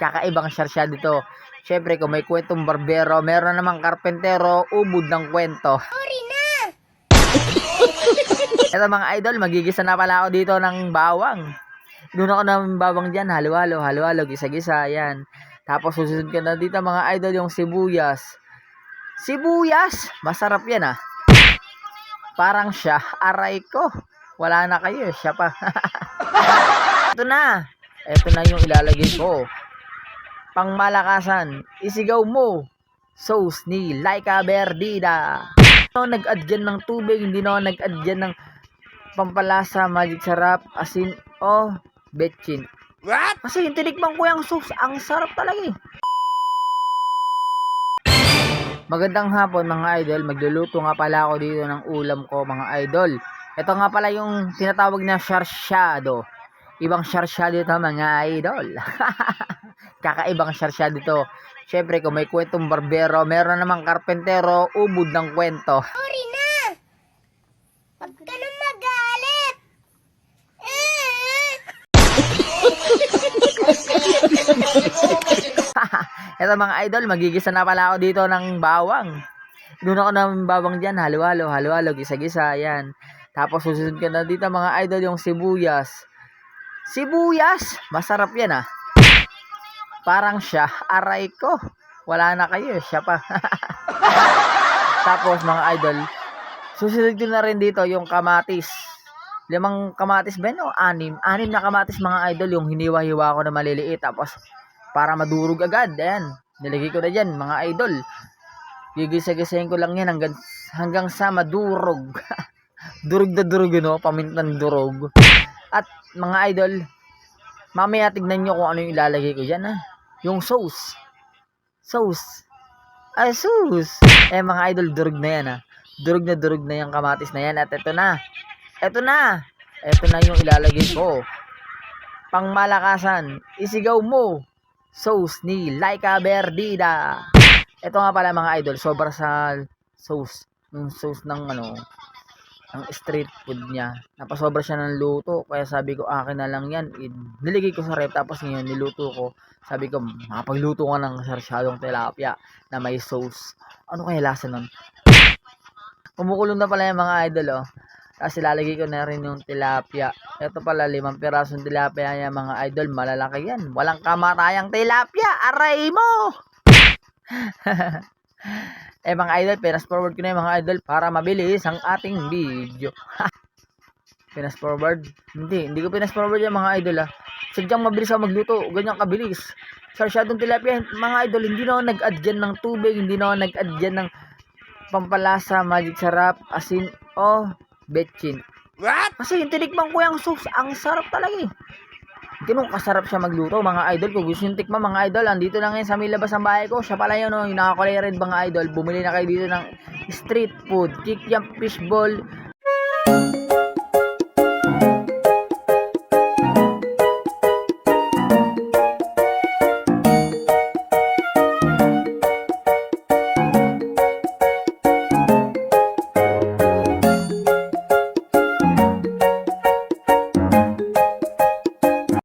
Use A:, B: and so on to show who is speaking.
A: Kakaibang siya dito. Siyempre, kung may kwentong barbero, meron namang karpentero, ubod ng kwento. Ito mga idol, magigisa na pala ako dito ng bawang. Doon ako ng bawang dyan, halo-halo, gisa-gisa, yan. Tapos susunod ko na dito mga idol yung sibuyas. Sibuyas! Masarap yan ah. Parang siya, aray ko. Wala na kayo, siya pa. Ito na. Ito na yung ilalagay ko. Pangmalakasan, isigaw mo. Sauce ni Laika Berdida. Hindi na ako nag-add dyan ng tubig, hindi na ako nag-add dyan ng pampalasa, magic sarap, asin, o betchin.
B: What?
A: Kasi yung tinikman ko yung sauce, ang sarap talaga eh. Magandang hapon mga idol, magluluto nga pala ako dito ng ulam ko mga idol. Ito nga pala yung tinatawag na sarsyado. Ibang sarsyado ito mga idol. Kakaibang sarsyado ito. Siyempre kung may kwentong barbero, meron namang karpentero, ubod ng kwento.
B: Sorry na! Huwag ka nang magalit!
A: Ito mga idol, magigisa na pala ako dito ng bawang. Doon ako ng bawang dyan, halo-halo, gisa-gisa, yan. Tapos susunod ko na dito mga idol yung sibuyas. Sibuyas! Masarap yan ah. Parang siya, aray ko. Wala na kayo, siya pa. Tapos mga idol, susunod ko na rin dito yung kamatis. 5 kamatis ba yun o 6? 6 na kamatis mga idol, yung hiniwa-hiwa ko na maliliit. Tapos para madurog agad, ayan. Nilagay ko na dyan mga idol. Gigisa-gisahin ko lang yan hanggang sa madurog. Durog na durog yun o, pamintang durog. At mga idol, mamaya tignan nyo kung ano yung ilalagay ko dyan ha. Yung sauce. Sauce. Ay, sauce. Mga idol, durog na yan ha. Durog na yung kamatis na yan. At ito na. Ito na. Ito na yung ilalagay ko. Pangmalakasan, isigaw mo. Sauce ni Laika Berdida. Ito nga pala mga idol, sobra sa sauce. Yung sauce ng ng street food niya. Napasobra siya ng luto. Kaya sabi ko, akin na lang yan. Niligay ko sa rep. Tapos ngayon, niluto ko. Sabi ko, makapagluto ka ng sarsyadong tilapia na may sauce. Ano kaya lasa nun? Kumukulong na pala yung mga idol, oh. Tapos ilalagay ko na rin yung tilapia. Ito pala, 5 pirasong tilapia yan, mga idol. Malalaki yan. Walang kamatayang tilapia. Aray mo! Mga idol, pinas forward ko na yung mga idol para mabilis ang ating video. Pinas forward? Hindi ko pinas forward yung mga idol ah. Sadyang mabilis ako magluto, ganyan kabilis. Sarsyadong tilapia, mga idol, hindi na ako nag-add dyan ng tubig, hindi na ako nag-add dyan ng pampalasa, magic sarap, asin, o betchin.
B: What?
A: Kasi yung tinikman ko yung sauce, ang sarap talaga eh. Ganun kasarap siya magluto mga idol. Kung gusto yung tikman mga idol, andito na ngayon sa may labas ng bahay ko. Siya pala yun, yung nakakulay red mga idol. Bumili na kayo dito ng street food, kikiam fishball,